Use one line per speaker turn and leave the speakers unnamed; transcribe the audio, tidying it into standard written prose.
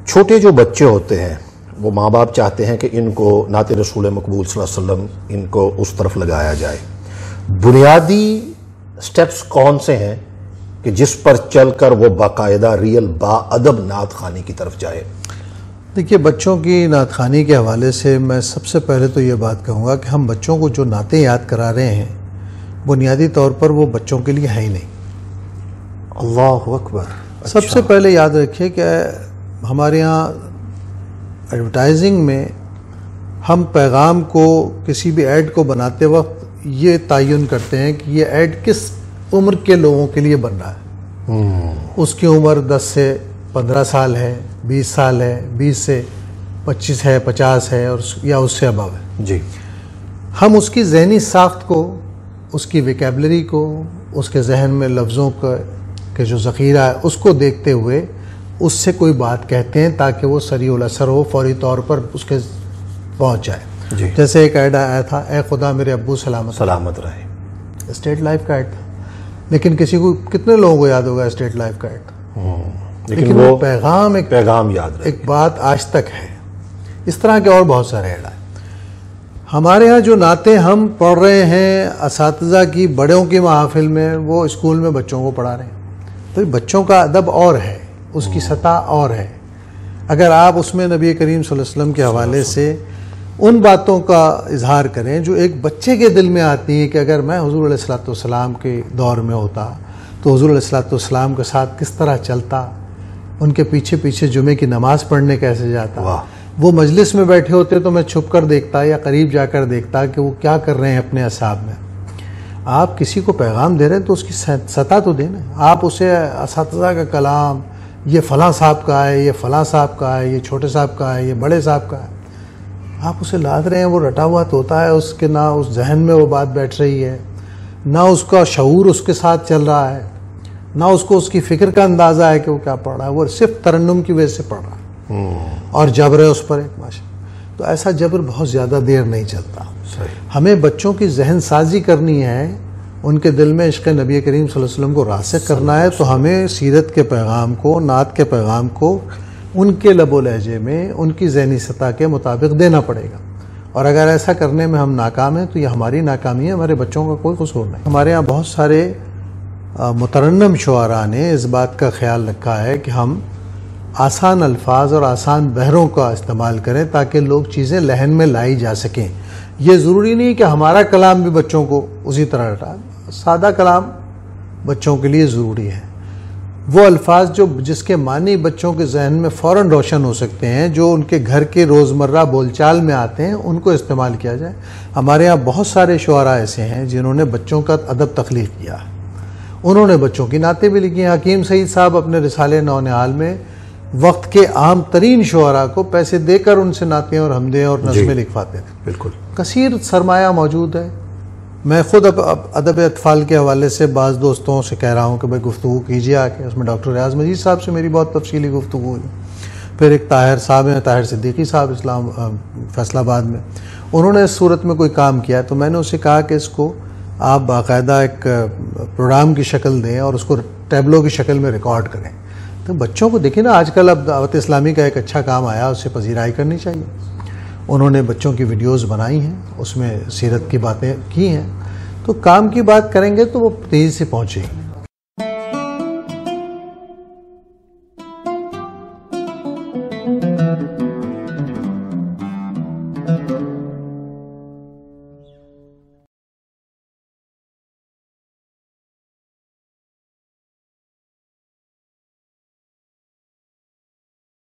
چھوٹے جو بچے ہوتے ہیں وہ ماں باپ چاہتے ہیں کہ ان کو نعت رسول مقبول صلی اللہ علیہ وسلم ان کو اس طرف لگایا جائے. بنیادی سٹیپس کون سے ہیں کہ جس پر چل کر وہ باقاعدہ ریل با ادب نعت خوانی کی طرف جائے؟
دیکھیے، بچوں کی نعت خوانی کے حوالے سے میں سب سے پہلے تو یہ بات کہوں گا کہ ہم بچوں کو جو نعتیں یاد کرا رہے ہیں بنیادی طور پر وہ بچوں کے لیے ہے ہی نہیں.
اللہ اکبر.
سب سے پہلے یاد رکھیے کہ ہمارے ہاں ایڈورٹائزنگ میں ہم پیغام کو کسی بھی ایڈ کو بناتے وقت یہ تعین کرتے ہیں کہ یہ ایڈ کس عمر کے لوگوں کے لیے بن رہا ہے. اس کی عمر 10 سے 15 سال ہے، 20 سال ہے، 20 سے 25 ہے، 50 ہے اور یا اس سے ابو ہے.
جی.
ہم اس کی ذہنی ساخت کو، اس کی ویکیبلری کو، اس کے ذہن میں لفظوں کے جو ذخیرہ ہے اس کو دیکھتے ہوئے اس سے کوئی بات کہتے ہیں تاکہ وہ سریع الاثر ہو، فوری طور پر اس کے پہنچ جائے.
جی.
جیسے ایک ایڈ آیا تھا، اے خدا میرے ابو
سلامت رہے.
اسٹیٹ لائف کا ایڈ تھا، لیکن کتنے لوگوں کو یاد ہوگا اسٹیٹ لائف کا ایڈ؟ لیکن وہ
پیغام یاد رہے.
ایک بات آج تک ہے. اس طرح کے اور بہت سارے ایڈ آئے. ہمارے ہاں جو نعتیں ہم پڑھ رہے ہیں اساتذہ کی، بڑوں کی محافل میں، وہ اسکول میں بچوں کو پڑھا رہے ہیں. تو بچوں کا ادب اور ہے، اس کی سطح اور ہے. اگر آپ اس میں نبی کریم صلی اللہ علیہ وسلم کے حوالے سے ان باتوں کا اظہار کریں جو ایک بچے کے دل میں آتی ہیں کہ اگر میں حضور علیہ الصلوۃ والسلام کے دور میں ہوتا تو حضور علیہ الصلوۃ والسلام کے ساتھ کس طرح چلتا، ان کے پیچھے پیچھے جمعے کی نماز پڑھنے کیسے جاتا، وہ مجلس میں بیٹھے ہوتے تو میں چھپ کر دیکھتا یا قریب جا کر دیکھتا کہ وہ کیا کر رہے ہیں اپنے اصحاب میں. آپ کسی کو پیغام دے رہے ہیں تو اس کی سطح تو دیں نا. آپ اسے اساتذہ کا کلام، یہ فلاں صاحب کا ہے، یہ فلاں صاحب کا ہے، یہ چھوٹے صاحب کا ہے، یہ بڑے صاحب کا ہے، آپ اسے لاد رہے ہیں. وہ رٹا ہوا تو ہوتا ہے، اس کے نہ اس ذہن میں وہ بات بیٹھ رہی ہے، نہ اس کا شعور اس کے ساتھ چل رہا ہے، نہ اس کو اس کی فکر کا اندازہ ہے کہ وہ کیا پڑھ رہا ہے. وہ صرف ترنم کی وجہ سے پڑھ رہا ہے اور جبر ہے اس پر ایک ماشاء. تو ایسا جبر بہت زیادہ دیر نہیں چلتا. ہمیں بچوں کی ذہن سازی کرنی ہے، ان کے دل میں عشق نبی کریم صلی اللہ علیہ وسلم کو راسخ کرنا ہے. تو ہمیں سیرت کے پیغام کو، نعت کے پیغام کو ان کے لب و لہجے میں، ان کی ذہنی سطح کے مطابق دینا پڑے گا. اور اگر ایسا کرنے میں ہم ناکام ہیں تو یہ ہماری ناکامی ہے، ہمارے بچوں کا کوئی قصور نہیں. ہمارے ہاں بہت سارے مترنم شعراء نے اس بات کا خیال رکھا ہے کہ ہم آسان الفاظ اور آسان بحروں کا استعمال کریں تاکہ لوگ چیزیں لہن میں لائی جا سکیں. یہ ضروری نہیں کہ ہمارا کلام بھی بچوں کو اسی طرح رٹا. سادہ کلام بچوں کے لیے ضروری ہے. وہ الفاظ جس کے معنی بچوں کے ذہن میں فوراً روشن ہو سکتے ہیں، جو ان کے گھر کے روزمرہ بول چال میں آتے ہیں، ان کو استعمال کیا جائے. ہمارے یہاں بہت سارے شعراء ایسے ہیں جنہوں نے بچوں کا ادب تخلیق کیا ہے. انہوں نے بچوں کی نعتیں بھی لکھی ہیں. حکیم سعید صاحب اپنے رسالے نو نہال میں وقت کے عام ترین شعراء کو پیسے دے کر ان سے نعتیں اور حمدیں اور نظمیں لکھواتے تھے.
بالکل
کثیر سرمایہ موجود ہے. میں خود ادب اطفال کے حوالے سے بعض دوستوں سے کہہ رہا ہوں کہ بھائی گفتگو کیجیے آ کے. اس میں ڈاکٹر ریاض مجید صاحب سے میری بہت تفصیلی گفتگو ہوئی. پھر ایک طاہر صاحب ہیں، طاہر صدیقی صاحب، اسلام فیصل آباد میں، انہوں نے اس صورت میں کوئی کام کیا. تو میں نے اسے کہا کہ اس کو آپ باقاعدہ ایک پروگرام کی شکل دیں اور اس کو ٹیبلو کی شکل میں ریکارڈ کریں. تو بچوں کو دیکھیں نا، آج کل اب دعوت اسلامی کا ایک اچھا کام آیا، اس سے پذیرائی کرنی چاہیے. انہوں نے بچوں کی ویڈیوز بنائی ہیں، اس میں سیرت کی باتیں کی ہیں. تو کام کی بات کریں گے تو وہ تیزی سے پہنچے گی.